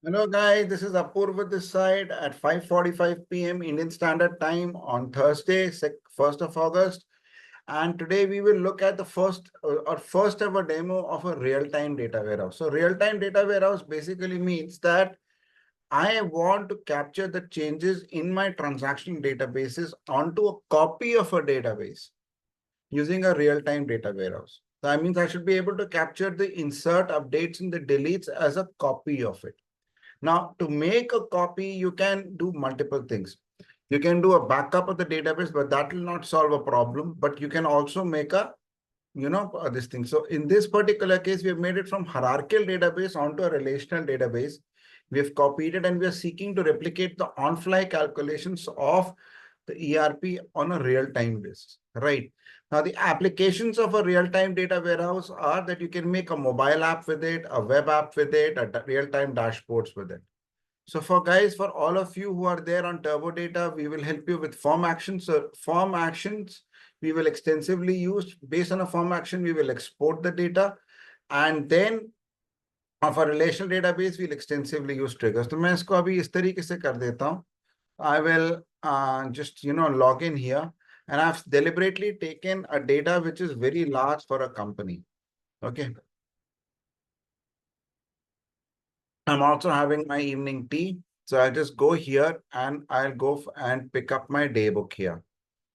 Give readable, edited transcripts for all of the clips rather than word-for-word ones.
Hello guys, this is Apoorv with this side at 5:45 p.m. Indian Standard Time on Thursday, 1st of August. And today we will look at the first ever demo of a real-time data warehouse. So real-time data warehouse basically means that I want to capture the changes in my transactional databases onto a copy of a database using a real-time data warehouse. So that means I should be able to capture the insert, updates, and the deletes as a copy of it. Now, to make a copy, you can do multiple things. You can do a backup of the database, but that will not solve a problem. But you can also make a, this thing. So in this particular case, we have made it from hierarchical database onto a relational database. We have copied it and we are seeking to replicate the on-fly calculations of the ERP on a real-time basis, right? Now, the applications of a real-time data warehouse are that you can make a mobile app with it, a web app with it, a real-time dashboards with it. So for guys, for all of you who are there on Turbo Data, we will help you with form actions. So form actions, we will extensively use. Based on a form action, we will export the data. And then of a relational database, we'll extensively use triggers. तो मैं इसको अभी इस तरीके से कर देता हूँ. I will just, log in here. And I've deliberately taken a data which is very large for a company. Okay. I'm also having my evening tea. So I'll just go here and I'll go and pick up my day book here.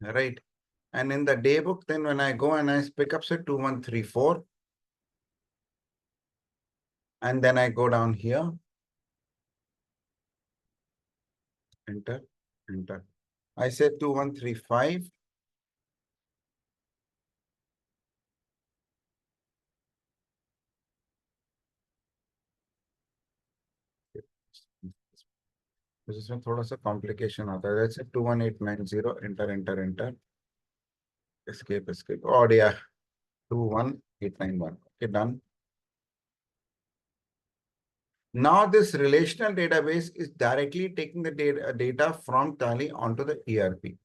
Right. And in the day book, then when I go and I pick up say 2134, and then I go down here, enter, enter. I say 2135. इसमें थोड़ा सा complication आता है. Let's say 21890, enter, enter, enter. Escape, escape. Oh yeah, 21891. Okay, done. Now this relational database is directly taking the data from Tally onto the ERP,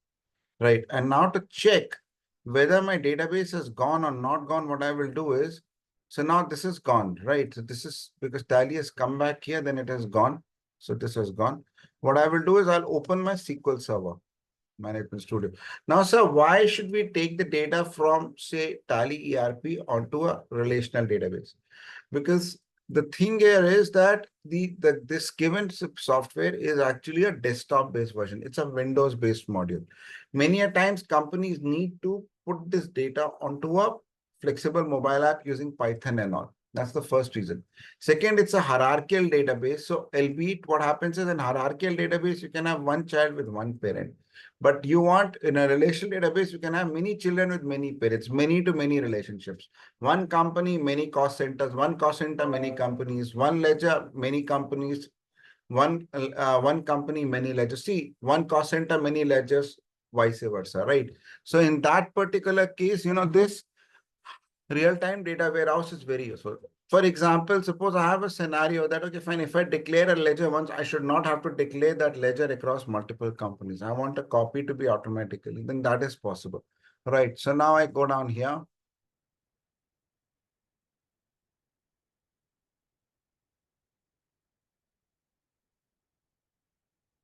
right? And now to check whether my database has gone or not gone, what I will do is, so now this is gone, right? So this is because Tally has come back here, then it has gone. So this has gone. What I will do is I'll open my SQL Server Management Studio. Now, sir, why should we take the data from, say, Tally ERP onto a relational database? Because the thing here is that this given software is actually a desktop-based version. It's a Windows-based module. Many a times companies need to put this data onto a flexible mobile app using Python and all. That's the first reason. Second, it's a hierarchical database. So albeit what happens is in hierarchical database, you can have one child with one parent. But you want in a relational database, you can have many children with many parents, many to many relationships. One company, many cost centers, one cost center, many companies, one ledger, many companies, one company, many ledgers. See, one cost center, many ledgers, vice versa, right? So in that particular case, this real-time data warehouse is very useful. For example, suppose I have a scenario that, okay, fine, if I declare a ledger once, I should not have to declare that ledger across multiple companies. I want a copy to be automatically, then that is possible, right? So now I go down here.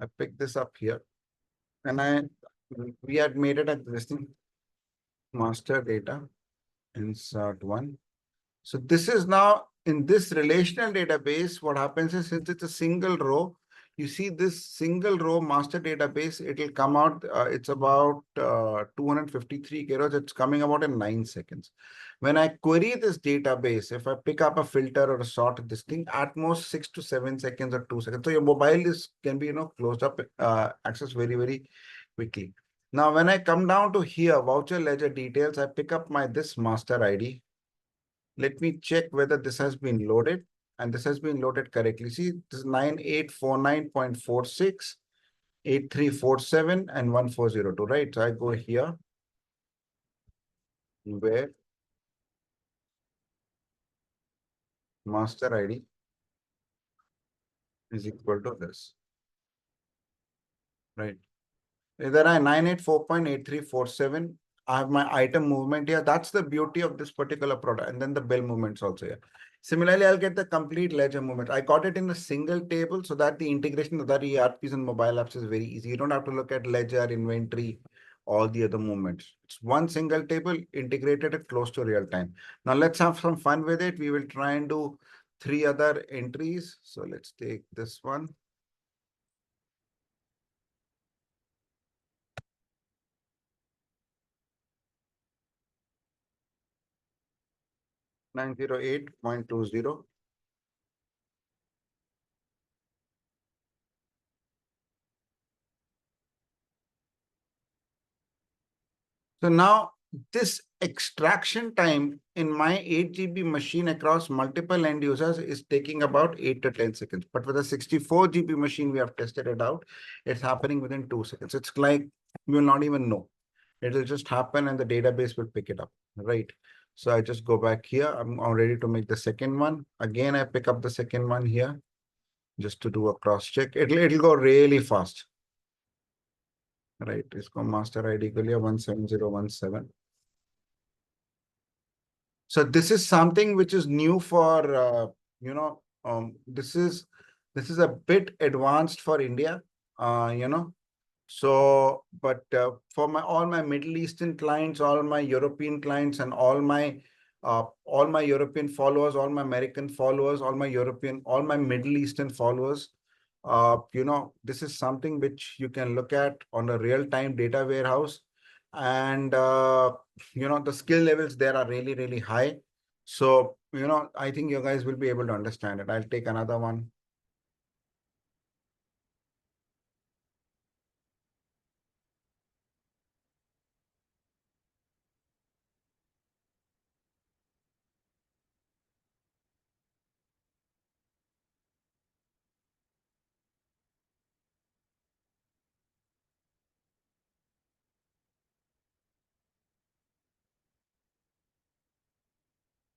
I pick this up here and we had made it a listing master data insert one. So this is now in this relational database. What happens is since it's a single row, you see this single row master database, it will come out. It's about 253 kilos. It's coming about in 9 seconds. When I query this database, if I pick up a filter or a sort this thing, at most 6 to 7 seconds or 2 seconds. So your mobile can be closed up, access very, very quickly. Now, when I come down to here, voucher ledger details, I pick up this master ID. Let me check whether this has been loaded and this has been loaded correctly. See, this is 9849.46, 8347 and 1402, right? So I go here where master ID is equal to this, right? There are 984.8347. I have my item movement here. That's the beauty of this particular product. And then the bill movements also here. Similarly, I'll get the complete ledger movement. I got it in a single table so that the integration of the ERPs and mobile apps is very easy. You don't have to look at ledger, inventory, all the other movements. It's one single table integrated at close to real time. Now let's have some fun with it. We will try and do 3 other entries. So let's take this one. $908.20. So now this extraction time in my 8 GB machine across multiple end users is taking about 8 to 10 seconds. But with a 64 GB machine, we have tested it out. It's happening within 2 seconds. It's like you will not even know. It'll just happen and the database will pick it up, right? So I just go back here. I'm all ready to make the second one. Again, I pick up the second one here just to do a cross check. It'll go really fast. Right, इसको master ID के लिए 17017. So this is something which is new for this is a bit advanced for India, So, but for all my Middle Eastern clients, all my European clients, and all my European followers, all my American followers, all my Middle Eastern followers, this is something which you can look at on a real-time data warehouse, and the skill levels there are really, really high. So, I think you guys will be able to understand it. I'll take another one.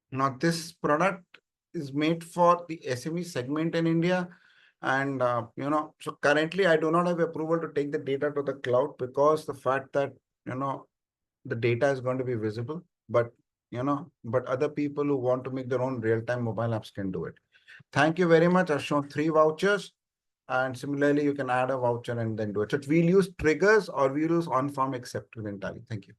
Now, this product is made for the SME segment in India. And, so currently I do not have approval to take the data to the cloud because the fact that, the data is going to be visible, but, but other people who want to make their own real-time mobile apps can do it. Thank you very much. I've shown 3 vouchers. And similarly, you can add a voucher and then do it. So we'll use triggers or we'll use on-farm except within Tally. Thank you.